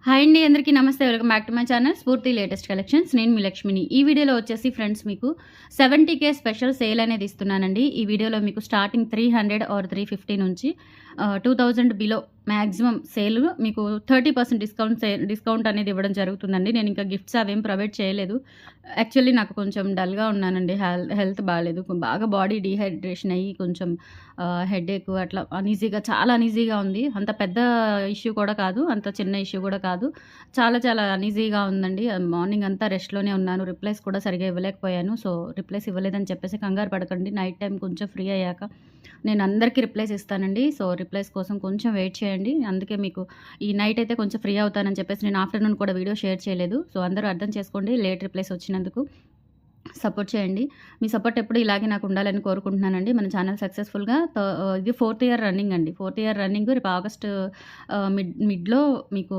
Hi అండి, అందరికీ నమస్తే. Welcome back to my channel స్ఫూర్తి లేటెస్ట్ కలెక్షన్స్. నేను మీ లక్ష్మిని. ఈ వీడియోలో వచ్చేసి ఫ్రెండ్స్ మీకు 70K స్పెషల్ సేల్ అనేది ఇస్తున్నానండి. ఈ వీడియోలో మీకు స్టార్టింగ్ 300 ఆర్ 350 నుంచి 2000 బిలో మ్యాక్సిమం సేల్ మీకు 30% డిస్కౌంట్ అనేది ఇవ్వడం జరుగుతుందండి. నేను ఇంకా గిఫ్ట్స్ అవేం ప్రొవైడ్ చేయలేదు. యాక్చువల్లీ నాకు కొంచెం డల్గా ఉన్నానండి, హెల్త్ బాగాలేదు. బాగా బాడీ డీహైడ్రేషన్ అయ్యి కొంచెం హెడేక్ అట్లా చాలా అనీజీగా ఉంది. అంత పెద్ద ఇష్యూ కూడా కాదు, అంత చిన్న ఇష్యూ కూడా కాదు. చాలా అనీజీగా ఉందండి. మార్నింగ్ అంతా రెస్ట్లోనే ఉన్నాను. రిప్లైస్ కూడా సరిగా ఇవ్వలేకపోయాను. సో రిప్లైస్ ఇవ్వలేదని చెప్పేసి కంగారు పడకండి. నైట్ టైం కొంచెం ఫ్రీ అయ్యాక నేను అందరికీ రిప్లైస్ ఇస్తానండి. సో రిప్లైస్ కోసం కొంచెం వెయిట్ చేయండి. అందుకే మీకు ఈ నైట్ అయితే కొంచెం ఫ్రీ అవుతానని చెప్పేసి నేను ఆఫ్టర్నూన్ కూడా వీడియో షేర్ చేయలేదు. సో అందరూ అర్థం చేసుకోండి, లేట్ రిప్లైస్ వచ్చినందుకు. సపోర్ట్ చేయండి. మీ సపోర్ట్ ఎప్పుడు ఇలాగే నాకు ఉండాలని కోరుకుంటున్నానండి. మన ఛానల్ సక్సెస్ఫుల్గా ఇది 4th ఇయర్ రన్నింగ్ అండి. 4th year running. రేపు ఆగస్ట్ మిడ్లో మీకు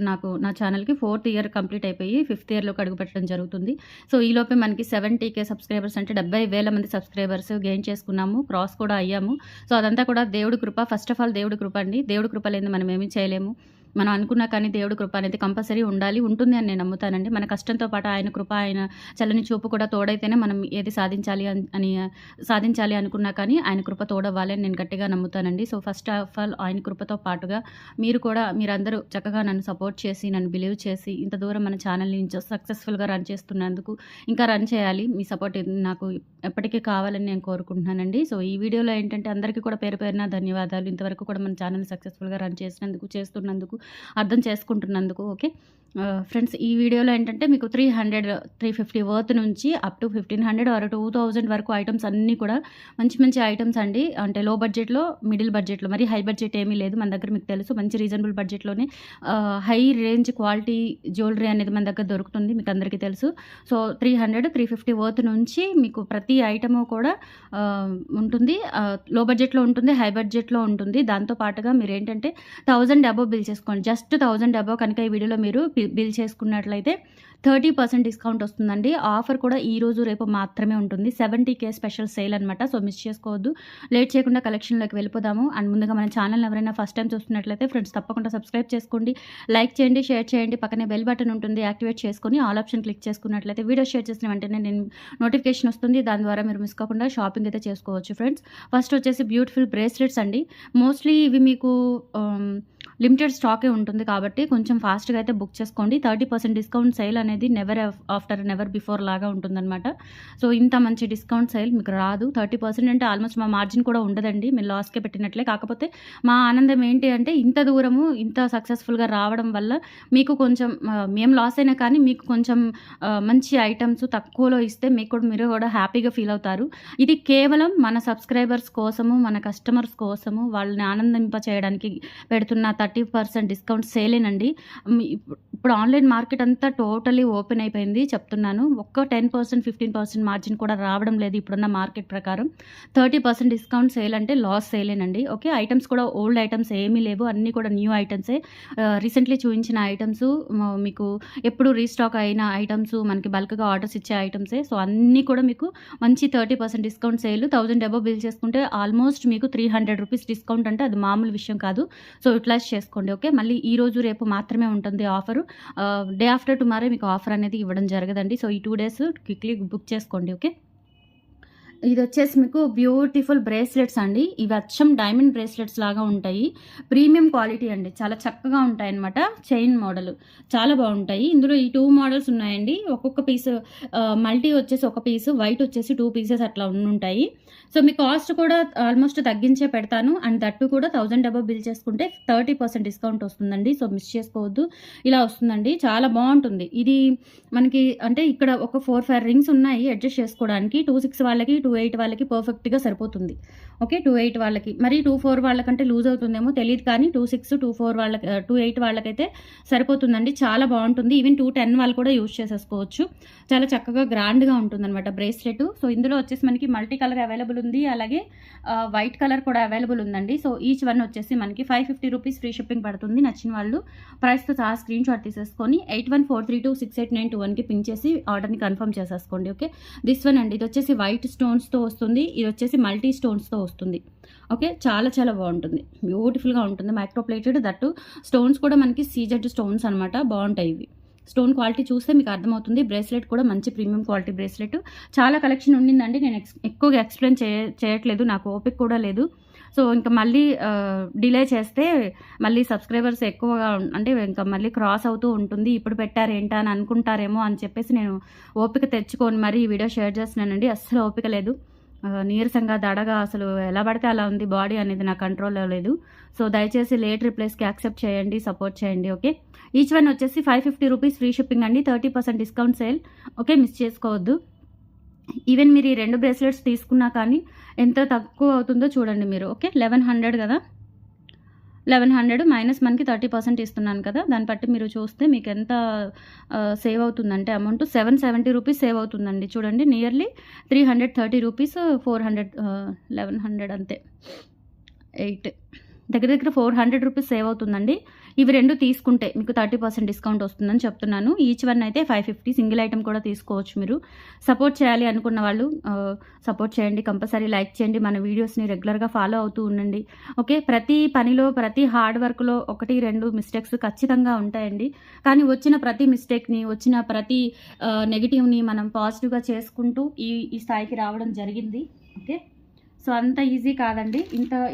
నా ఛానల్కి 4th ఇయర్ కంప్లీట్ అయిపోయి 5th ఇయర్లోకి అడుగుపెట్టడం జరుగుతుంది. సో ఈలోపే మనకి 70K సబ్స్క్రైబర్స్ అంటే 70,000 మంది సబ్స్క్రైబర్స్ గెయిన్ చేసుకున్నాము. క్రాస్ కూడా అయ్యాము. సో అదంతా కూడా దేవుడి కృప. ఫస్ట్ ఆఫ్ ఆల్ దేవుడి కృప అండి. దేవుడి కృప లేని మనం ఏమీ చేయలేము. మనం అనుకున్నా కానీ దేవుడి కృప అనేది కంపల్సరీ ఉంటుంది అని నేను నమ్ముతానండి. మన కష్టంతో పాటు ఆయన కృప, ఆయన చల్లని చూపు కూడా తోడైతేనే మనం ఏది సాధించాలి అనుకున్నా కానీ ఆయన కృప తోడవ్వాలి అని నేను గట్టిగా నమ్ముతానండి. సో ఫస్ట్ ఆఫ్ ఆల్ ఆయన కృపతో పాటుగా మీరందరూ చక్కగా నన్ను సపోర్ట్ చేసి, నన్ను బిలీవ్ చేసి ఇంత దూరం మన ఛానల్ని సక్సెస్ఫుల్గా రన్ చేస్తున్నందుకు ఇంకా రన్ చేయాలి. మీ సపోర్ట్ నాకు ఎప్పటికీ కావాలని నేను కోరుకుంటున్నానండి. సో ఈ వీడియోలో ఏంటంటే అందరికీ కూడా పేరు పేరున ధన్యవాదాలు. ఇంతవరకు కూడా మన ఛానల్ సక్సెస్ఫుల్గా రన్ చేస్తున్నందుకు, అర్థం చేసుకుంటున్నందుకు. ఓకే ఫ్రెండ్స్, ఈ వీడియోలో ఏంటంటే మీకు 300, 350 వర్త్ నుంచి అప్ టు 1500 ఆర్ 2000 వరకు ఐటమ్స్ అన్నీ కూడా మంచి ఐటమ్స్ అండి. అంటే లో బడ్జెట్లో, మిడిల్ బడ్జెట్లో, మరి హై బడ్జెట్ ఏమీ లేదు మన దగ్గర. మీకు తెలుసు, మంచి రీజనబుల్ బడ్జెట్లోనే హై రేంజ్ క్వాలిటీ జ్యువెలరీ అనేది మన దగ్గర దొరుకుతుంది, మీకు అందరికీ తెలుసు. సో 300, 350 వర్త్ నుంచి మీకు ప్రతి ఐటము కూడా ఉంటుంది. లో బడ్జెట్లో ఉంటుంది, హై బడ్జెట్లో ఉంటుంది. దాంతో పాటుగా మీరు ఏంటంటే 1000 అబోవ్ బిల్ చేసుకోండి. జస్ట్ 1000 అబోవ్ కనుక ఈ వీడియోలో మీరు బిల్ చేసుకున్నట్లయితే 30% డిస్కౌంట్ వస్తుందండి. ఆఫర్ కూడా ఈ రోజు రేపు మాత్రమే ఉంటుంది. 70K స్పెషల్ సేల్ అనమాట. సో మిస్ చేసుకోవద్దు. లేట్ చేయకుండా కలెక్షన్లోకి వెళ్ళిపోదాము. అండ్ ముందుగా మన ఛానల్ ఎవరైనా ఫస్ట్ టైం చూస్తున్నట్లయితే ఫ్రెండ్స్ తప్పకుండా సబ్స్క్రైబ్ చేసుకోండి, లైక్ చేయండి, షేర్ చేయండి. పక్కనే బెల్ బటన్ ఉంటుంది, యాక్టివేట్ చేసుకొని ఆల్ ఆప్షన్ క్లిక్ చేసుకున్నట్లయితే వీడియో షేర్ చేసిన వెంటనే నేను నోటిఫికేషన్ వస్తుంది. దాని ద్వారా మీరు మిస్ కాకుండా షాపింగ్ అయితే చేసుకోవచ్చు. ఫ్రెండ్స్ ఫస్ట్ వచ్చేసి బ్యూటిఫుల్ బ్రేస్లెట్స్ అండి. మోస్ట్లీ ఇవి మీకు లిమిటెడ్ స్టాకే ఉంటుంది కాబట్టి కొంచెం ఫాస్ట్గా అయితే బుక్ చేసుకోండి. 30% డిస్కౌంట్ సేల్ అనేది నెవర్ బిఫోర్ లాగా ఉంటుందన్నమాట. సో ఇంత మంచి డిస్కౌంట్ సేల్ మీకు రాదు. 30% అంటే ఆల్మోస్ట్ మా మార్జిన్ కూడా ఉండదండి, మీరు లాస్కే పెట్టినట్లే. కాకపోతే మా ఆనందం ఏంటి అంటే ఇంత దూరము ఇంత సక్సెస్ఫుల్గా రావడం వల్ల మీకు కొంచెం మేము లాస్ అయినా కానీ మీకు కొంచెం మంచి ఐటమ్స్ తక్కువలో ఇస్తే మీరు కూడా హ్యాపీగా ఫీల్ అవుతారు. ఇది కేవలం మన సబ్స్క్రైబర్స్ కోసము, మన కస్టమర్స్ కోసము, వాళ్ళని ఆనందింప చేయడానికి పెడుతున్న 30% డిస్కౌంట్ సేలేనండి. ఇప్పుడు ఆన్లైన్ మార్కెట్ అంతా టోటలీ ఓపెన్ అయిపోయింది చెప్తున్నాను. ఒక్క 10%, 15% మార్జిన్ కూడా రావడం లేదు ఇప్పుడున్న మార్కెట్ ప్రకారం. 30% డిస్కౌంట్ సేల్ అంటే లాస్ సేలేనండి. ఓకే, ఐటమ్స్ కూడా ఓల్డ్ ఐటమ్స్ ఏమీ లేవు, అన్నీ కూడా న్యూ ఐటమ్సే. రీసెంట్లీ చూపించిన ఐటమ్స్, మీకు ఎప్పుడు రీస్టాక్ అయిన ఐటమ్స్, మనకి బల్క్గా ఆర్డర్స్ ఇచ్చే ఐటమ్సే. సో అన్నీ కూడా మీకు మంచి 30% డిస్కౌంట్ సేల్. 1000 అబోవ్ బిల్ చేసుకుంటే ఆల్మోస్ట్ మీకు 300 రూపీస్ డిస్కౌంట్ అంటే అది మామూలు విషయం కాదు. సో యూటిలైజ్ చేసుకోండి. ఓకే, మళ్ళీ ఈ రోజు రేపు మాత్రమే ఉంటుంది ఆఫరు. డే ఆఫ్టర్ టుమారో మీకు ఆఫర్ అనేది ఇవ్వడం జరగదండి. సో ఈ 2 days క్విక్లీ బుక్ చేసుకోండి. ఓకే, ఇది వచ్చేసి మీకు బ్యూటిఫుల్ బ్రేస్లెట్స్ అండి. ఇవి అచ్చం డైమండ్ బ్రేస్లెట్స్ లాగా ఉంటాయి. ప్రీమియం క్వాలిటీ అండి, చాలా చక్కగా ఉంటాయి అన్నమాట. చైన్ మోడల్ చాలా బాగుంటాయి. ఇందులో ఈ 2 మోడల్స్ ఉన్నాయండి. ఒక్కొక్క పీస్ మల్టీ వచ్చేసి ఒక పీసు, వైట్ వచ్చేసి 2 పీసెస్ అట్లా ఉంటాయి. సో మీ కాస్ట్ కూడా ఆల్మోస్ట్ తగ్గించే పెడతాను. అండ్ దట్టు కూడా 1000 అబోవ్ బిల్ చేసుకుంటే 30% డిస్కౌంట్ వస్తుందండి. సో మిస్ చేసుకోవద్దు. ఇలా వస్తుందండి, చాలా బాగుంటుంది. ఇది మనకి అంటే ఇక్కడ ఒక 4-5 రింగ్స్ ఉన్నాయి అడ్జస్ట్ చేసుకోవడానికి. 26 వాళ్ళకి, 28 వాళ్ళకి పర్ఫెక్ట్గా సరిపోతుంది. ఓకే, 28 వాళ్ళకి, మరి 24 వాళ్ళకంటే లూజ్ అవుతుందేమో తెలియదు, కానీ 26, 24 వాళ్ళకి, 28 వాళ్ళకైతే సరిపోతుందండి. చాలా బాగుంటుంది. ఈవెన్ 210 వాళ్ళు కూడా యూజ్ చేసేసుకోవచ్చు. చాలా చక్కగా గ్రాండ్గా ఉంటుంది అనమాట బ్రేస్లెట్. సో ఇందులో వచ్చేసి మనకి మల్టీ కలర్ అవైలబుల్ ఉంది, అలాగే వైట్ కలర్ కూడా అవైలబుల్ ఉందండి. సో ఈచ్ వన్ వచ్చేసి మనకి 550 రూపీస్ ఫ్రీ షిప్పింగ్ పడుతుంది. నచ్చిన వాళ్ళు ప్రైస్తో సహా స్క్రీన్ షాట్ తీసేసుకొని 8143268921కి పింక్ చేసి ఆర్డర్ని కన్ఫర్మ్ చేసేసుకోండి. ఓకే, దిస్ వన్ అండి. ఇది వచ్చేసి వైట్ స్టోన్స్తో వస్తుంది, ఇది వచ్చేసి మల్టీ స్టోన్స్తో వస్తుంది. ఓకే, చాలా చాలా బాగుంటుంది, బ్యూటిఫుల్గా ఉంటుంది. మైక్రోప్లేటెడ్, దట్టు స్టోన్స్ కూడా మనకి సీజెడ్ స్టోన్స్ అనమాట. బాగుంటాయి ఇవి. స్టోన్ క్వాలిటీ చూస్తే మీకు అర్థమవుతుంది. బ్రేస్లెట్ కూడా మంచి ప్రీమియం క్వాలిటీ బ్రేస్లెట్. చాలా కలెక్షన్ ఉండిందండి. నేను ఎక్కువగా ఎక్స్ప్లెయిన్ చేయట్లేదు, నాకు ఓపిక కూడా లేదు. సో ఇంకా మళ్ళీ డిలే చేస్తే మళ్ళీ సబ్స్క్రైబర్స్ ఎక్కువగా అంటే ఇంకా మళ్ళీ క్రాస్ అవుతూ ఉంటుంది. ఇప్పుడు పెట్టారేంటా అని అనుకుంటారేమో అని చెప్పేసి నేను ఓపిక తెచ్చుకొని మరీ ఈ వీడియో షేర్ చేస్తున్నానండి. అస్సలు ఓపిక లేదు. నీరసంగా దడగా అసలు ఎలా పడితే అలా ఉంది బాడీ అనేది, నా కంట్రోల్లో లేదు. సో దయచేసి లేట్ రిప్లేస్కి యాక్సెప్ట్ చేయండి, సపోర్ట్ చేయండి. ఓకే, ఈచ్ వన్ వచ్చేసి 550 రూపీస్ ఫ్రీ షిప్పింగ్ అండి. 30% డిస్కౌంట్ సేల్. ఓకే, మిస్ చేసుకోవద్దు. ఈవెన్ మీరు ఈ 2 బ్రేస్లెట్స్ తీసుకున్నా కానీ ఎంత తక్కువ అవుతుందో చూడండి మీరు. ఓకే, 1100 కదా, 1100 మైనస్ మనకి 30% ఇస్తున్నాను కదా, దాన్ని బట్టి మీరు చూస్తే మీకు ఎంత సేవ్ అవుతుందంటే అమౌంట్ 770 రూపీస్ సేవ్ అవుతుందండి. చూడండి, నియర్లీ 330 రూపీస్, 400 1100 అంతే, 8 దగ్గర 400 రూపీస్ సేవ్ అవుతుందండి. ఇవి 2 తీసుకుంటే మీకు 30% డిస్కౌంట్ వస్తుందని చెప్తున్నాను. ఈచ్ వన్ అయితే 550. సింగిల్ ఐటమ్ కూడా తీసుకోవచ్చు మీరు. సపోర్ట్ చేయాలి అనుకున్న వాళ్ళు సపోర్ట్ చేయండి, కంపల్సరీ లైక్ చేయండి, మన వీడియోస్ని రెగ్యులర్గా ఫాలో అవుతూ ఉండండి. ఓకే, ప్రతి పనిలో ప్రతి హార్డ్ వర్క్లో 1-2 మిస్టేక్స్ ఖచ్చితంగా ఉంటాయండి. కానీ వచ్చిన ప్రతి మిస్టేక్ని, వచ్చిన ప్రతి నెగిటివ్ని మనం పాజిటివ్గా చేసుకుంటూ ఈ స్థాయికి రావడం జరిగింది. ఓకే, సో అంత ఈజీ కాదండి.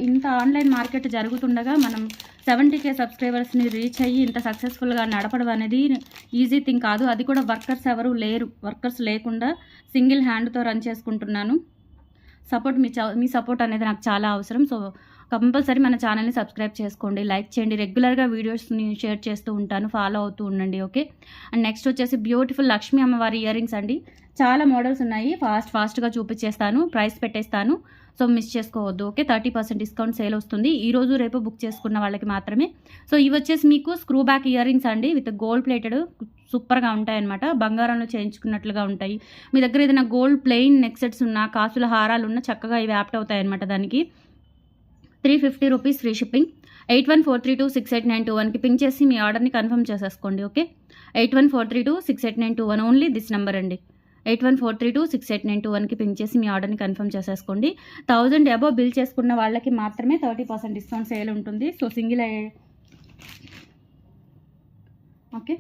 ఇంత ఆన్లైన్ మార్కెట్ జరుగుతుండగా మనం 70K సబ్స్క్రైబర్స్ని రీచ్ అయ్యి ఇంత సక్సెస్ఫుల్గా నడపడం అనేది ఈజీ థింగ్ కాదు. అది కూడా వర్కర్స్ ఎవరు లేరు, వర్కర్స్ లేకుండా సింగిల్ హ్యాండ్తో రన్ చేసుకుంటున్నాను. మీ సపోర్ట్ అనేది నాకు చాలా అవసరం. సో కంపల్సరీ మన ఛానల్ని సబ్స్క్రైబ్ చేసుకోండి, లైక్ చేయండి. రెగ్యులర్గా వీడియోస్ని షేర్ చేస్తూ ఉంటాను, ఫాలో అవుతూ ఉండండి. ఓకే, అండ్ నెక్స్ట్ వచ్చేసి బ్యూటిఫుల్ లక్ష్మీ అమ్మవారి ఇయర్ రింగ్స్ అండి. చాలా మోడల్స్ ఉన్నాయి, ఫాస్ట్గా చూపించేస్తాను, ప్రైస్ పెట్టేస్తాను. సో మిస్ చేసుకోవద్దు. ఓకే, 30% డిస్కౌంట్ సేల్ వస్తుంది. ఈరోజు రేపు బుక్ చేసుకున్న వాళ్ళకి మాత్రమే. సో ఇవి వచ్చేసి మీకు స్క్రూ బ్యాక్ ఇయర్ రింగ్స్ అండి, విత్ గోల్డ్ ప్లేటెడ్, సూపర్గా ఉంటాయన్నమాట. బంగారంలో చేయించుకున్నట్లుగా ఉంటాయి. మీ దగ్గర ఏదైనా గోల్డ్ ప్లెయిన్ నెక్ సెట్స్ ఉన్నా, కాసుల హారాలు ఉన్నా చక్కగా ఇవి యాప్ట్ అవుతాయి అనమాట. దానికి 350 రూపీస్ ఫ్రీ షిప్పింగ్. 8143268921కి పింక్ చేసి మీ ఆర్డర్ని కన్ఫర్మ్ చేసేసుకోండి. ఓకే, 8143268921 ఓన్లీ దిస్ నెంబర్ అండి. 8143268921కి పింక్ చేసి మీ ఆర్డర్ని కన్ఫర్మ్ చేసేసుకోండి. 1000 అబోవ్ బిల్ చేసుకున్న వాళ్ళకి మాత్రమే 30% డిస్కౌంట్ సేల్ ఉంటుంది. సో సింగిల్ ఓకే,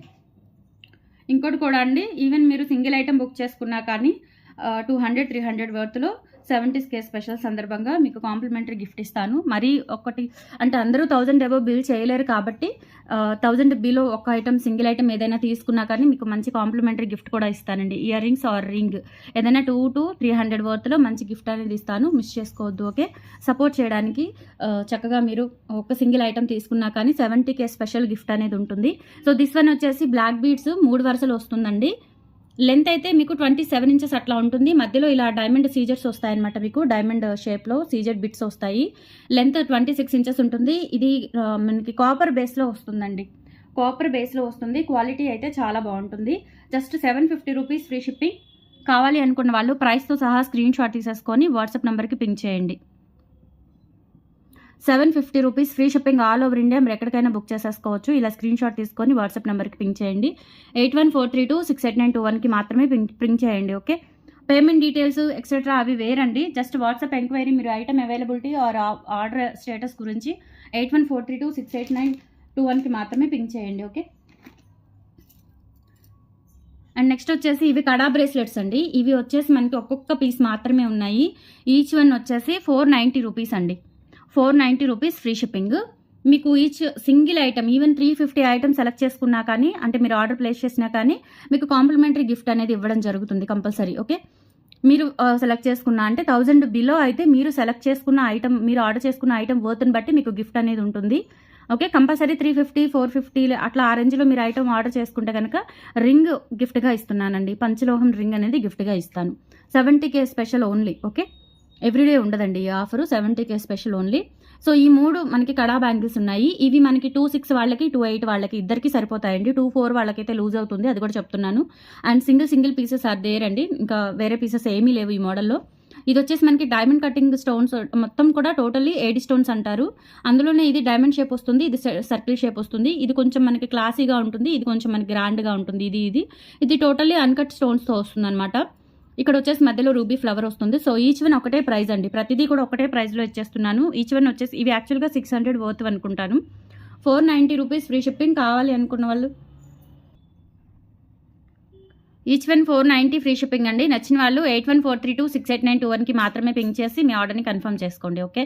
ఇంకోటి కూడా అండి, ఈవెన్ మీరు సింగిల్ ఐటమ్ బుక్ చేసుకున్నా కానీ 200-300 వర్త్లో 70K స్పెషల్ సందర్భంగా మీకు కాంప్లిమెంటరీ గిఫ్ట్ ఇస్తాను. మరి ఒకటి అంటే అందరూ 1000 అబోవ్ బిల్ చేయలేరు కాబట్టి 1000 బిలో ఒక ఐటమ్, సింగిల్ ఐటమ్ ఏదైనా తీసుకున్నా కానీ మీకు మంచి కాంప్లిమెంటరీ గిఫ్ట్ కూడా ఇస్తానండి. ఇయర్ రింగ్స్ ఆర్ రింగ్ ఏదైనా 200-300 వర్త్లో మంచి గిఫ్ట్ అనేది ఇస్తాను, మిస్ చేసుకోవద్దు. ఓకే, సపోర్ట్ చేయడానికి చక్కగా మీరు ఒక సింగిల్ ఐటమ్ తీసుకున్నా కానీ 70K స్పెషల్ గిఫ్ట్ అనేది ఉంటుంది. సో దిస్ వన్ వచ్చేసి బ్లాక్ బీడ్స్ 3 వరుసలు వస్తుందండి. లెంత్ అయితే మీకు 27 ఇంచెస్ అట్లా ఉంటుంది. మధ్యలో ఇలా డైమండ్ సీజెడ్స్ వస్తాయన్నమాట, మీకు డైమండ్ షేప్లో సీజెడ్ బిట్స్ వస్తాయి. లెంత్ 26 ఇంచెస్ ఉంటుంది. ఇది మనకి కాపర్ బేస్లో వస్తుందండి, కాపర్ బేస్లో వస్తుంది. క్వాలిటీ అయితే చాలా బాగుంటుంది. Just 750 rupees free shipping. కావాలి అనుకున్న వాళ్ళు ప్రైస్తో సహా స్క్రీన్ షాట్ తీసేసుకొని వాట్సాప్ నెంబర్కి పింక్ చేయండి. 750 rupees free shipping all over India. మీరు ఎక్కడికైనా బుక్ చేసేసుకోవచ్చు. ఇలా స్క్రీన్ షాట్ తీసుకొని వాట్సాప్ నెంబర్కి పింక్ చేయండి. 8143268921కి మాత్రమే పింక్ చేయండి. ఓకే, పేమెంట్ డీటెయిల్స్ ఎక్సెట్రా అవి వేరండి. జస్ట్ వాట్సాప్ ఎంక్వైరీ మీరు item availability or order status గురించి 8143268921కి మాత్రమే పింక్ చేయండి. ఓకే, అండ్ నెక్స్ట్ వచ్చేసి ఇవి కడా బ్రేస్లెట్స్ అండి. ఇవి వచ్చేసి మనకి ఒక్కొక్క పీస్ మాత్రమే ఉన్నాయి. ఈచ్ వన్ వచ్చేసి 490 రూపీస్ అండి. 490 రూపీస్ ఫ్రీ షిప్పింగ్. మీకు each single item even 350 item select చేసుకున్నా కానీ, అంటే మీరు ఆర్డర్ ప్లేస్ చేసినా కానీ మీకు కాంప్లిమెంటరీ గిఫ్ట్ అనేది ఇవ్వడం జరుగుతుంది కంపల్సరీ. ఓకే, మీరు సెలెక్ట్ చేసుకున్న అంటే 1000 బిలో అయితే మీరు సెలెక్ట్ చేసుకున్న ఐటమ్, మీరు ఆర్డర్ చేసుకున్న ఐటమ్ వర్త్ని బట్టి మీకు గిఫ్ట్ అనేది ఉంటుంది. ఓకే, కంపల్సరీ 350, 450 అట్లా ఆ రేంజ్లో మీరు ఐటమ్ ఆర్డర్ చేసుకుంటే కనుక రింగ్ గిఫ్ట్గా ఇస్తున్నానండి. పంచలోహం రింగ్ అనేది గిఫ్ట్గా ఇస్తాను. 70K special only. Okay, everyday ఉండదండి ఈ offer, 70K special only. So ఈ 3 మనకి కడా బ్యాంగిల్స్ ఉన్నాయి. ఇవి మనకి 26 వాళ్ళకి, 28 వాళ్ళకి ఇద్దరికి సరిపోతాయండి. 24 వాళ్ళకైతే లూజ్ అవుతుంది, అది కూడా చెప్తున్నాను. And single pieces are there అండి, ఇంకా వేరే పీసెస్ ఏమీ లేవు ఈ మోడల్లో. ఇది వచ్చేసి మనకి డైమండ్ కటింగ్ స్టోన్స్, మొత్తం కూడా టోటల్లీ 8 స్టోన్స్ అంటారు. అందులోనే ఇది డైమండ్ షేప్ వస్తుంది, ఇది సర్కిల్ షేప్ వస్తుంది. ఇది కొంచెం మనకి క్లాసీగా ఉంటుంది, ఇది కొంచెం మనకి గ్రాండ్గా ఉంటుంది. ఇది టోటల్లీ అన్కట్ స్టోన్స్తో వస్తుంది అనమాట. ఇక్కడ వచ్చేసి మధ్యలో రూబీ ఫ్లవర్ వస్తుంది. సో ఈచ్ వన్ ఒకటే ప్రైస్ అండి, ప్రతిదీ కూడా ఒకటే ప్రైస్లో ఇచ్చేస్తున్నాను. ఈచ్ వన్ వచ్చేసి ఇవి యాక్చువల్గా 600 వర్త్ అనుకుంటాను. 490 రూపీస్ ఫ్రీ షిప్పింగ్. కావాలి అనుకున్న వాళ్ళు ఈచ్ వన్ 490 ఫ్రీ షిప్పింగ్ అండి. నచ్చిన వాళ్ళు 8143268921కి మాత్రమే పింక్ చేసి మీ ఆర్డర్ని కన్ఫర్మ్ చేసుకోండి. Okay,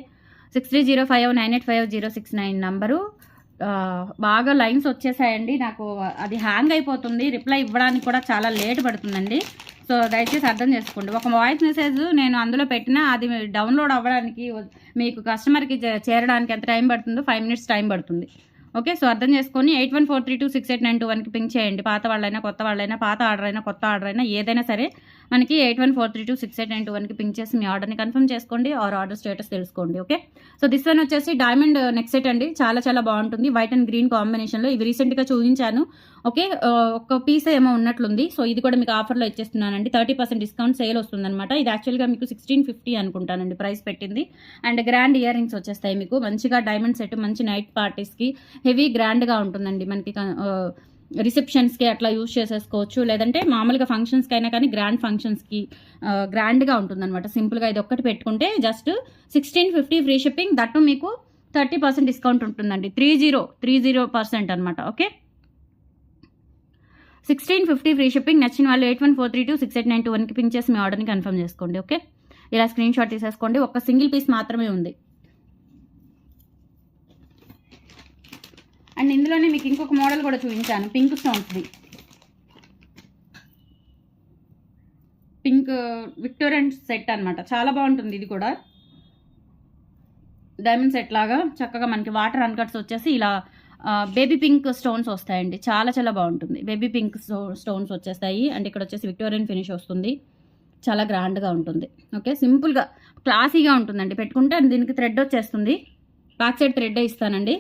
6305985069 number. బాగా లైన్స్ వచ్చేసాయండి, నాకు అది హ్యాంగ్ అయిపోతుంది, రిప్లై ఇవ్వడానికి కూడా చాలా లేట్ పడుతుందండి. సో దయచేసి అర్థం చేసుకోండి. ఒక వాయిస్ మెసేజ్ నేను అందులో పెట్టినా అది డౌన్లోడ్ అవ్వడానికి మీకు కస్టమర్కి చేరడానికి ఎంత టైం పడుతుందో 5 minutes టైం పడుతుంది. ఓకే, సో అర్థం చేసుకొని 8143268921కి పింక్ చేయండి. పాత వాళ్ళైనా కొత్త వాళ్ళైనా, పాత ఆర్డర్ అయినా కొత్త ఆర్డర్ అయినా ఏదైనా సరే మనకి 8143268921కి పింక్ చేసి మీ ఆర్డర్ని కన్ఫర్మ్ చేసుకోండి, ఆర్డర్ స్టేటస్ తెలుసుకోండి. ఓకే, సో దిస్ వన్ వచ్చేసి డైమండ్ నెక్ సెట్ అండి, చాలా చాలా బాగుంటుంది. వైట్ అండ్ గ్రీన్ కాంబినేషన్లో. ఇవి రీసెంట్గా చూపించాను. ఓకే, ఒక పీస్ ఏమో ఉన్నట్లుంది. సో ఇది కూడా మీకు ఆఫర్లో ఇచ్చేస్తున్నానండి. 30% డిస్కౌంట్ సేల్ వస్తుందన్నమాట. ఇది యాక్చువల్గా మీకు 1650 అనుకుంటానండి ప్రైస్ పెట్టింది. అండ్ గ్రాండ్ ఇయర్ రింగ్స్ వచ్చేస్తాయి మీకు. మంచిగా డైమండ్ సెట్, మంచి నైట్ పార్టీస్కి హెవీ గ్రాండ్గా ఉంటుందండి. మనకి రిసెప్షన్స్కి అట్లా యూజ్ చేసేసుకోవచ్చు, లేదంటే మామూలుగా ఫంక్షన్స్కి అయినా కానీ గ్రాండ్ ఫంక్షన్స్కి గ్రాండ్గా ఉంటుందన్నమాట. సింపుల్గా ఇది ఒక్కటి పెట్టుకుంటే జస్ట్ 1650 ఫ్రీ షిప్పింగ్. దట్టు మీకు 30% డిస్కౌంట్ ఉంటుందండి. 30% అనమాట. Okay, 1650 free shipping. నచ్చిన వాళ్ళు 8143268921కి పింక్ చేసి మీ ఆర్డర్ని కన్ఫర్మ్ చేసుకోండి. ఓకే, ఇలా స్క్రీన్ షాట్ తీసేసుకోండి. ఒక సింగిల్ పీస్ మాత్రమే ఉంది. అండ్ ఇందులోనే మీకు ఇంకొక మోడల్ కూడా చూపించాను, పింక్ స్టోన్స్ది. పింక్ విక్టోరియన్ సెట్ అనమాట, చాలా బాగుంటుంది. ఇది కూడా డైమండ్ సెట్ లాగా చక్కగా మనకి వాటర్ అన్కట్స్ వచ్చేసి ఇలా బేబీ పింక్ స్టోన్స్ వస్తాయండి. చాలా చాలా బాగుంటుంది. బేబీ పింక్ స్టోన్స్ వచ్చేస్తాయి. అండ్ ఇక్కడ వచ్చేసి విక్టోరియన్ ఫినిష్ వస్తుంది. చాలా గ్రాండ్గా ఉంటుంది. ఓకే, సింపుల్గా క్లాసీగా ఉంటుందండి పెట్టుకుంటే. అండ్ దీనికి థ్రెడ్ వచ్చేస్తుంది, బ్యాక్ సైడ్ థ్రెడ్ ఇస్తానండి.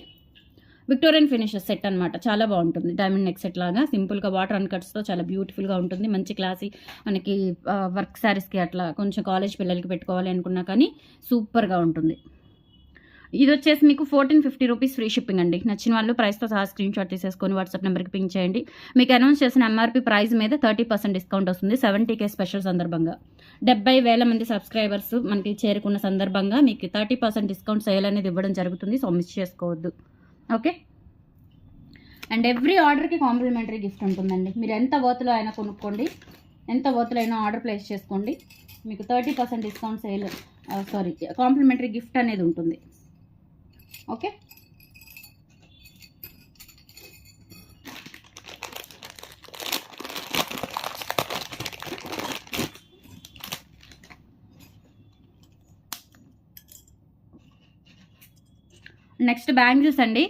విక్టోరియన్ ఫినిష్ సెట్ అనమాట, చాలా బాగుంటుంది. డైమండ్ నెక్ సెట్ లాగా సింపుల్గా వాటర్ అన్కట్స్తో చాలా బ్యూటిఫుల్గా ఉంటుంది. మంచి క్లాసీ, మనకి వర్క్ శారీస్కి అట్లా కొంచెం కాలేజ్ పిల్లలకి పెట్టుకోవాలి అనుకున్నా కానీ సూపర్గా ఉంటుంది. ఇది వచ్చేసి మీకు 1450 రూపీస్ ఫ్రీ షిప్పింగ్ అండి. నచ్చిన వాళ్ళు ప్రైస్తో సహా స్క్రీన్ షాట్ తీసేసుకొని వాట్సాప్ నెంబర్కి పింక్ చేయండి. మీకు అనౌన్స్ చేసిన ఎంఆర్పీ ప్రైస్ మీద 30% డిస్కౌంట్ వస్తుంది. 70K స్పెషల్ సందర్భంగా 70,000 మంది సబ్స్క్రైబర్స్ మనకి చేరుకున్న సందర్భంగా మీకు 30% డిస్కౌంట్ సేల్ అనేది ఇవ్వడం జరుగుతుంది. సో మిస్ చేసుకోవద్దు. ఓకే, అండ్ ఎవ్రీ ఆర్డర్కి కాంప్లిమెంటరీ గిఫ్ట్ ఉంటుందండి. మీరు ఎంత వర్త్లో అయినా కొనుక్కోండి, ఎంత వర్త్లో అయినా ఆర్డర్ ప్లేస్ చేసుకోండి. మీకు 30% డిస్కౌంట్ సేల్ కాంప్లిమెంటరీ గిఫ్ట్ అనేది ఉంటుంది. ఓకే, నెక్స్ట్ బ్యాంగిల్స్ అండి,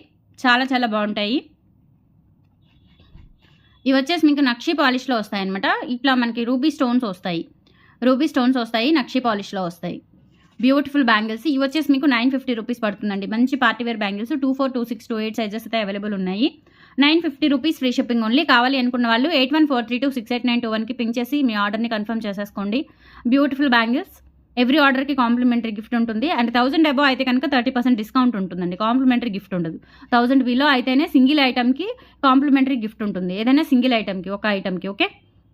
చాలా చాలా బాగుంటాయి. ఇవి వచ్చేసి మీకు నక్షి పాలిష్లో వస్తాయి అనమాట. ఇట్లా మనకి రూబీ స్టోన్స్ వస్తాయి, నక్షి పాలిష్లో వస్తాయి. Beautiful bangles. ఇవి వచ్చేసి మీకు 950 రూపీస్ పడుతుందండి. మంచి పార్టీవేర్ బ్యాంగిల్స్ 24, 26, 28 సైజెస్ అయితే అవైలబుల్ ఉన్నాయి. 950 రూపీస్ ఫ్రీ షిప్పింగ్ ఓన్లీ. కావాలి అనుకున్న వాళ్ళు 8143268921కి పింక్ చేసి మీ ఆర్డర్ని కన్ఫర్మ్ చేసేసుకోండి. Beautiful bangles. ఎవ్రీ ఆర్డర్కి కాంప్లిమెంటరీ గిఫ్ట్ ఉంటుంది. అండ్ 1000 అబోవ్ అయితే కనుక 30% డిస్కౌంట్ ఉంటుందండి. కాంప్లిమెంటరీ గిఫ్ట్ ఉండదు. 1000 బిలో అయితేనే సింగిల్ ఐటమ్కి కాంప్లిమెంటరీ గిఫ్ట్ ఉంటుంది. ఏదైనా సింగిల్ ఐటమ్కి, ఒక ఐటమ్కి ఓకే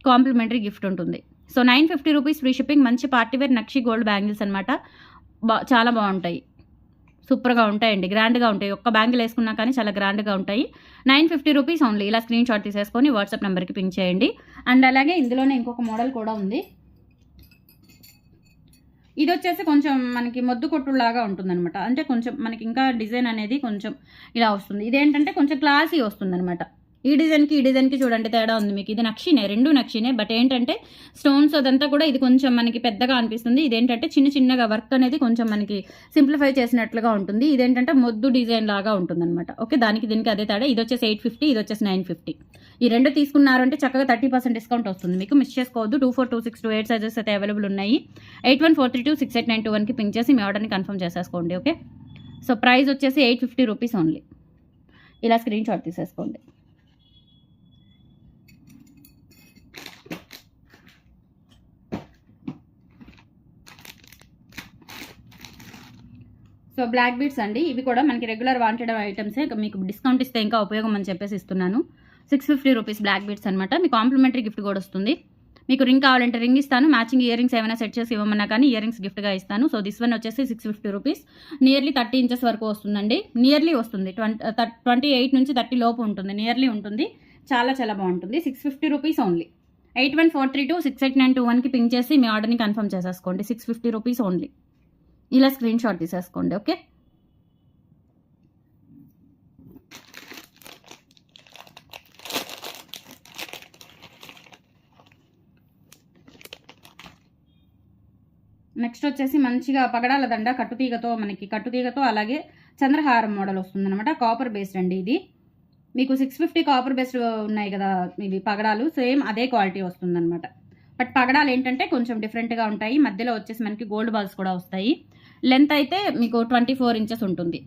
కాంప్లిమెంటరీ గిఫ్ట్ ఉంటుంది. So 950 rupees free shipping. మంచి పార్టీవేర్ నక్షి గోల్డ్ బ్యాంగిల్స్ అనమాట. చాలా బాగుంటాయి, సూపర్గా ఉంటాయండి, గ్రాండ్గా ఉంటాయి. ఒక్క బ్యాంగిల్ వేసుకున్నా కానీ చాలా గ్రాండ్గా ఉంటాయి. 950 రూపీస్ ఓన్లీ. ఇలా స్క్రీన్ షాట్ తీసేసుకొని వాట్సాప్ నెంబర్కి పింక్ చేయండి. అండ్ అలాగే ఇందులోనే ఇంకొక మోడల్ కూడా ఉంది. ఇది వచ్చేసి కొంచెం మనకి మొద్దు కొట్టులాగా ఉంటుందన్నమాట. అంటే కొంచెం మనకి ఇంకా డిజైన్ అనేది కొంచెం ఇలా వస్తుంది. ఇదేంటంటే కొంచెం క్లాసీ వస్తుందన్నమాట. ఈ డిజైన్కి చూడండి తేడా ఉంది మీకు. ఇది నక్షినే, రెండు నక్షినే. బట్ ఏంటంటే స్టోన్స్ అదంతా కూడా ఇది కొంచెం మనకి పెద్దగా అనిపిస్తుంది. ఇదేంటంటే చిన్నగా వర్క్ అనేది కొంచెం మనకి సింప్లిఫై చేసినట్లుగా ఉంటుంది. ఇదేంటంటే మొద్దు డిజైన్ లాగా ఉంటుందన్నమాట. ఓకే, దీనికి అదే తేడా. ఇది వచ్చేసి 850, ఇది వచ్చేసి 950. ఈ రెండు తీసుకున్నారు అంటే చక్కగా 30% డిస్కౌంట్ వస్తుంది మీకు. మిస్ చేసుకోవద్దు. 24, 26, 28 సైజెస్ అయితే అవైలబుల్ ఉన్నాయి. 8143268921కి పింక్ చేసి మీ ఆర్డర్ని కన్ఫర్మ్ చేసేసుకోండి. ఓకే, సో ప్రైస్ వచ్చేసి 850 రూపీస్ ఓన్లీ. ఇలా స్క్రీన్ షాట్ తీసేసుకోండి. సో బ్లాక్ బీడ్స్ అండి, ఇవి కూడా మనకి రెగ్యులర్ వాంటెడ్ ఐటమ్సే. మీకు డిస్కౌంట్ ఇస్తే ఇంకా ఉపయోగం అని చెప్పేసి ఇస్తున్నాను. 650 రూపీస్ బ్లాక్ బీడ్స్ అనమాట. మీకు కాంప్లిమెంటరీ గిఫ్ట్ కూడా వస్తుంది. మీకు రింగ్ కావాలంటే రింగ్ ఇస్తాను, మ్యాచింగ్ ఇయర్ రింగ్స్ ఏమైనా సెట్ చేసి ఇవ్వమన్నా కానీ ఇయర్ రింగ్స్ గిఫ్ట్గా ఇస్తాను. సో దిస్ వన్ వచ్చేసి 650 రూపీస్, నియర్లీ 30 ఇంచెస్ వరకు వస్తుందండి. నియర్లీ వస్తుంది, 28 నుంచి 30 లోపు ఉంటుంది, నియర్లీ ఉంటుంది. చాలా చాలా బాగుంటుంది. 650 రూపీస్ ఓన్లీ. 8143268921కి పింక్ చేసి మీ ఆర్డర్ని కన్ఫర్మ్ చేసేసుకోండి. 650 రూపీస్ ఓన్లీ. ఇలా స్క్రీన్ షాట్ తీసేసుకోండి. ఓకే, నెక్స్ట్ వచ్చేసి మంచిగా పగడాల దండ కట్టుతీగతో అలాగే చంద్రహారం మోడల్ వస్తుందన్నమాట. కాపర్ బేస్డ్ అండి ఇది. మీకు 650 కాపర్ బేస్డ్ ఉన్నాయి కదా ఇవి పగడాలు, సేమ్ అదే క్వాలిటీ వస్తుందన్నమాట. బట్ పగడాలు ఏంటంటే కొంచెం డిఫరెంట్గా ఉంటాయి. మధ్యలో వచ్చేసి మనకి గోల్డ్ బాల్స్ కూడా వస్తాయి. లెంత్ అయితే మీకు 24 ఇంచెస్ ఉంటుంది.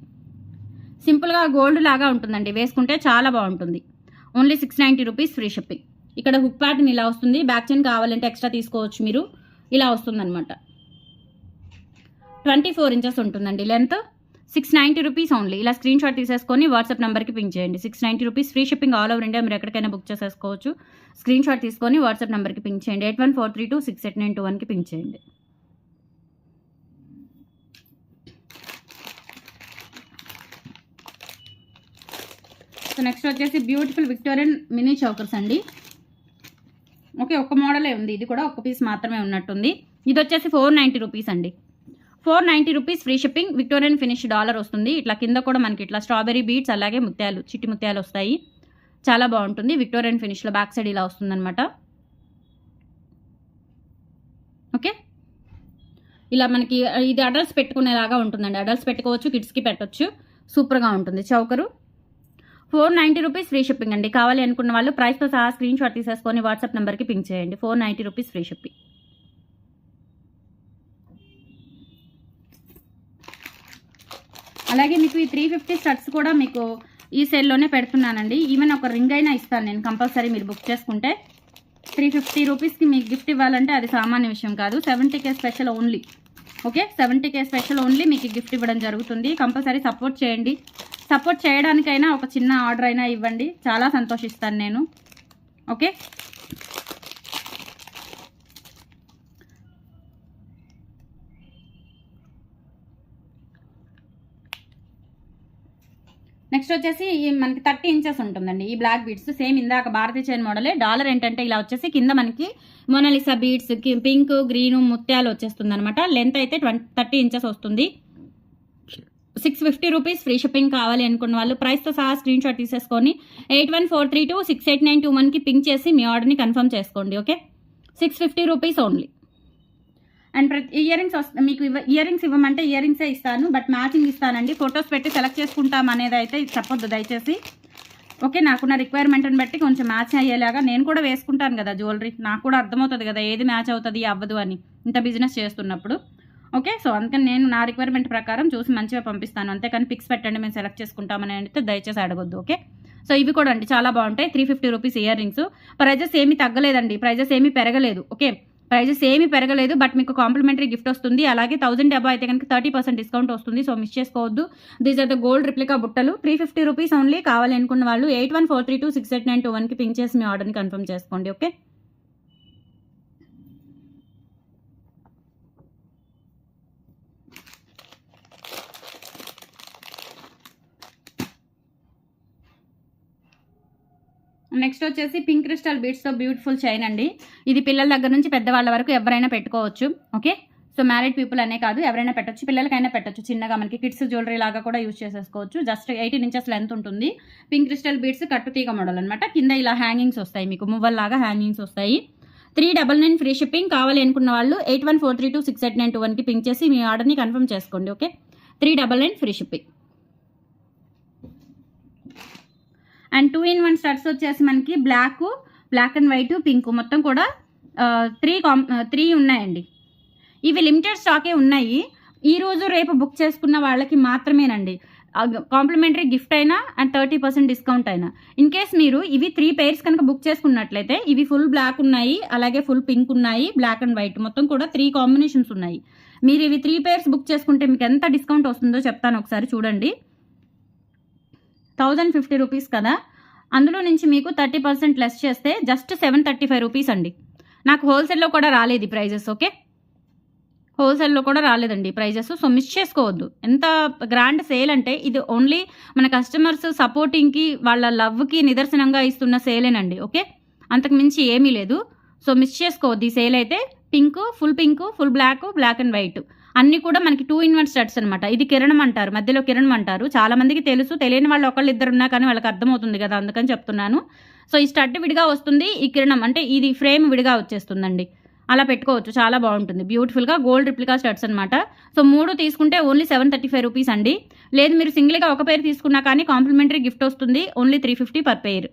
సింపుల్గా గోల్డ్ లాగా ఉంటుందండి, వేసుకుంటే చాలా బాగుంటుంది. Only 690 rupees, free shipping. ఇక్కడ హుక్ ప్యాటర్న్ ఇలా వస్తుంది. బ్యాక్ చైన్ కావాలంటే ఎక్స్ట్రా తీసుకోవచ్చు మీరు. ఇలా వస్తుందన్నమాట. 24 ఇంచెస్ ఉంటుందండి లెంత్. 690 rupees only. ఇలా స్క్రీన్ షాట్ తీసేసుకొని వాట్సాప్ నెంబర్కి పింక్ చేయండి. 690 rupees, free shipping all over India. మీరు ఎక్కడికైనా బుక్ చేసేసుకోవచ్చు. స్క్రీన్ షాట్ తీసుకొని వాట్సాప్ నెంబర్కి పింక్ చేయండి. 8143268921కి పింక్ చేయండి. సో నెక్స్ట్ వచ్చేసి బ్యూటిఫుల్ విక్టోరియన్ మినీ చౌకర్స్ అండి. ఓకే, ఒక్క మోడలే ఉంది, ఇది కూడా ఒక్క పీస్ మాత్రమే ఉన్నట్టుంది. ఇది వచ్చేసి 490 రూపీస్ అండి. 490 rupees, free shipping. Victorian finish dollar వస్తుంది. ఇట్లా కింద కూడా మనకి ఇట్లా స్ట్రాబెరీ బీడ్స్ అలాగే ముత్యాలు, చిట్టి ముత్యాలు వస్తాయి. చాలా బాగుంటుంది. విక్టోరియన్ ఫినిష్లో బ్యాక్ సైడ్ ఇలా వస్తుందన్నమాట. ఓకే, ఇలా మనకి ఇది అడల్ట్స్ పెట్టుకునేలాగా ఉంటుందండి. అడల్ట్స్ పెట్టుకోవచ్చు, కిడ్స్కి పెట్టవచ్చు. సూపర్గా ఉంటుంది చౌకరు. 490 రూపీస్, ఫ్రీ షిప్పింగ్ అండి. కావాలి అనుకున్న వాళ్ళు ప్రైస్తో సహా స్క్రీన్ షాట్ తీసేసుకొని వాట్సాప్ నెంబర్కి పింక్ చేయండి. 490 రూపీస్, ఫ్రీ షిప్పింగ్. అలాగే మీకు ఈ 350 స్టడ్స్ కూడా మీకు ఈ సేల్లోనే పెడుతున్నానండి. ఈవెన్ ఒక రింగ్ అయినా ఇస్తాను నేను కంపల్సరీ మీరు బుక్ చేసుకుంటే. 350 రూపీస్కి మీకు గిఫ్ట్ ఇవ్వాలంటే అది సామాన్య విషయం కాదు. 70K special only. Okay, 70K special only మీకు గిఫ్ట్ ఇవ్వడం జరుగుతుంది. కంపల్సరీ సపోర్ట్ చేయండి. సపోర్ట్ చేయడానికైనా ఒక చిన్న ఆర్డర్ అయినా ఇవ్వండి, చాలా సంతోషిస్తాను నేను. ఓకే, నెక్స్ట్ వచ్చేసి మనకి 30 ఇంచెస్ ఉంటుందండి ఈ బ్లాక్ బీడ్స్. సేమ్ ఇందాక భారతీయ చైన్ మోడలే. డాలర్ ఏంటంటే ఇలా వచ్చేసి కింద మనకి మోనాలిసా బీడ్స్, పింక్ గ్రీను ముత్యాలు వచ్చేస్తుంది అనమాట. లెంత్ అయితే 30 ఇంచెస్ వస్తుంది. 650 రూపీస్, ఫ్రీ షిప్పింగ్. కావాలి అనుకున్న వాళ్ళు ప్రైస్తో సహా స్క్రీన్ షాట్ తీసేసుకొని 8143268921కి పింక్ చేసి మీ ఆర్డర్ని కన్ఫర్మ్ చేసుకోండి. Okay, 650 rupees only. అండ్ ప్రతి ఇయర్ రింగ్స్ మీకు ఇయర్ రింగ్స్ ఇవ్వమంటే ఇయర్ రింగ్సే ఇస్తాను, బట్ మ్యాచింగ్ ఇస్తానండి. ఫొటోస్ పెట్టి సెలెక్ట్ చేసుకుంటాం అనేది అయితే చెప్పొద్దు దయచేసి. ఓకే, నాకున్న రిక్వైర్మెంట్ని బట్టి కొంచెం మ్యాచ్ అయ్యేలాగా నేను కూడా వేసుకుంటాను కదా జ్యువెలరీ. నాకు కూడా అర్థమవుతుంది కదా ఏది మ్యాచ్ అవుతుంది అవ్వదు అని ఇంత బిజినెస్ చేస్తున్నప్పుడు. ఓకే, సో అందుకని నేను నా రిక్వైర్మెంట్ ప్రకారం చూసి మంచిగా పంపిస్తాను. అంతేకాని పిక్స్ పెట్టండి మేము సెలెక్ట్ చేసుకుంటామని అంటే దయచేసి అడగొద్దు. ఓకే, సో ఇవి కూడా అండి చాలా బాగుంటాయి. 350 రూపీస్ ఇయర్ రింగ్స్. ప్రైజెస్ ఏమీ తగ్గలేదండి, ప్రైజెస్ ఏమీ పెరగలేదు. ఓకే, ప్రైజెస్ ఏమీ పెరగలేదు, బట్ మీకు కాంప్లిమెంటరీ గిఫ్ట్ వస్తుంది. అలాగే 1000 అబౌవ్ అయితే కనుక 30% డిస్కౌంట్ వస్తుంది. సో మిస్ చేసుకోవద్దు. These are the gold replica బుట్టలు. 350 రూపీస్ ఓన్లీ. కావాలి అనుకున్న వాళ్ళు 8143268921కి పింక్ చేసి మీ ఆర్డర్ని కన్ఫర్మ్ చేసుకోండి. ఓకే, నెక్స్ట్ వచ్చేసి పింక్ క్రిస్టల్ బీడ్స్తో బ్యూటిఫుల్ చైన్ అండి. ఇది పిల్లల దగ్గర నుంచి పెద్దవాళ్ళ వరకు ఎవరైనా పెట్టుకోవచ్చు. ఓకే, సో మ్యారీడ్ పీపుల్ అనే కాదు ఎవరైనా పెట్టచ్చు, పిల్లలకైనా పెట్టచ్చు. చిన్నగా మనకి కిడ్స్ జ్యువెలరీ లాగా కూడా యూజ్ చేసేసుకోవచ్చు. జస్ట్ 18 ఇంచెస్ లెంత్ ఉంటుంది. పింక్ క్రిస్టల్ బీడ్స్ కట్టుతీగ మోడల్ అనమాట. కింద ఇలా హ్యాంగింగ్స్ వస్తాయి, మీకు మువ్వల్లాగా హ్యాంగింగ్స్ వస్తాయి. 399 ఫ్రీ షిప్పింగ్. కావాలి అనుకున్న వాళ్ళు 8143268921కి పింక్ చేసి మీ ఆర్డర్ని కన్ఫర్మ్ చేసుకోండి. Okay, 399 free shipping. And 2-in-1 studs వచ్చేసి మనకి బ్లాక్ అండ్ వైట్, పింక్ మొత్తం కూడా 3 ఉన్నాయండి. ఇవి లిమిటెడ్ స్టాకే ఉన్నాయి. ఈరోజు రేపు బుక్ చేసుకున్న వాళ్ళకి మాత్రమేనండి. కాంప్లిమెంటరీ గిఫ్ట్ అయినా అండ్ 30% డిస్కౌంట్ అయినా. ఇన్ కేస్ మీరు ఇవి 3 pairs కనుక బుక్ చేసుకున్నట్లయితే ఇవి ఫుల్ బ్లాక్ ఉన్నాయి, అలాగే ఫుల్ పింక్ ఉన్నాయి, బ్లాక్ అండ్ వైట్ మొత్తం కూడా 3 కాంబినేషన్స్ ఉన్నాయి. మీరు ఇవి 3 pairs బుక్ చేసుకుంటే మీకు ఎంత డిస్కౌంట్ వస్తుందో చెప్తాను, ఒకసారి చూడండి. 1050 రూపీస్ కదా, అందులో నుంచి మీకు 30% లెస్ చేస్తే జస్ట్ 735 రూపీస్ అండి. నాకు హోల్సేల్‌లో కూడా రాలేదు ఈ ప్రైజెస్. ఓకే. హోల్‌సేల్‌లో కూడా రాలేదండి ప్రైజెస్. సో, మిస్ చేసుకోవద్దు. ఎంత గ్రాండ్ సేల్ అంటే ఇది ఓన్లీ మన కస్టమర్స్ సపోర్టింగ్‌కి, వాళ్ళ లవ్‌కి నిదర్శనంగా ఇస్తున్న సేలేనండి. ఓకే. అంతకు మించి ఏమీ లేదు. సో, మిస్ చేసుకోవద్దు ఈ సేల్ అయితే. Pink, full black, black and white అన్నీ కూడా మనకి 2 ఇన్ 1 స్టడ్స్ అనమాట. ఇది కిరణం అంటారు. మధ్యలో కిరణం అంటారు. చాలా మందికి తెలుసు. తెలియని వాళ్ళు ఒకళ్ళిద్దరున్నా కానీ వాళ్ళకి అర్థమవుతుంది కదా! అందుకని చెప్తున్నాను. సో, ఈ స్టడ్ విడిగా వస్తుంది. ఈ కిరణం అంటే ఇది ఫ్రేమ్ విడిగా వచ్చేస్తుందండి. అలా పెట్టుకోవచ్చు. చాలా బావుంటుంది. బ్యూటిఫుల్‌గా గోల్డ్ రిప్లికా స్టడ్స్ అనమాట. సో, 3 తీసుకుంటే ఓన్లీ 735 రూపీస్ అండి. లేదు మీరు సింగిల్‌గా ఒక పెయిర్ తీసుకున్నా కానీ కాంప్లిమెంటరీ గిఫ్ట్ వస్తుంది. Only 350 per pair.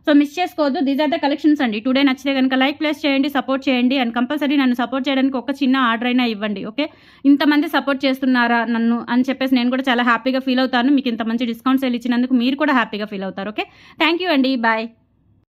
So, miss చేసుకోవద్దు. దీస్ ఆర్ ద కలెక్షన్స్ అండి. టుడే నచ్చితే గనుక లైక్ ప్లేస్ చేయండి, సపోర్ట్ చేయండి అండ్ కంపల్సరీ నన్ను సపోర్ట్ చేయడానికి ఒక చిన్న ఆర్డర్ అయినా ఇవ్వండి. ఓకే. ఇంతమంది సపోర్ట్ చేస్తున్నారా నన్ను అని చెప్పేసి నేను కూడా చాలా హ్యాపీగా ఫీల్ అవుతాను. మీకు ఇంత మంచి డిస్కౌంట్ సేల్ ఇచ్చినందుకు మీరు కూడా హ్యాపీగా ఫీల్ అవుతారు. ఓకే. థ్యాంక్ యూ అండి. బాయ్.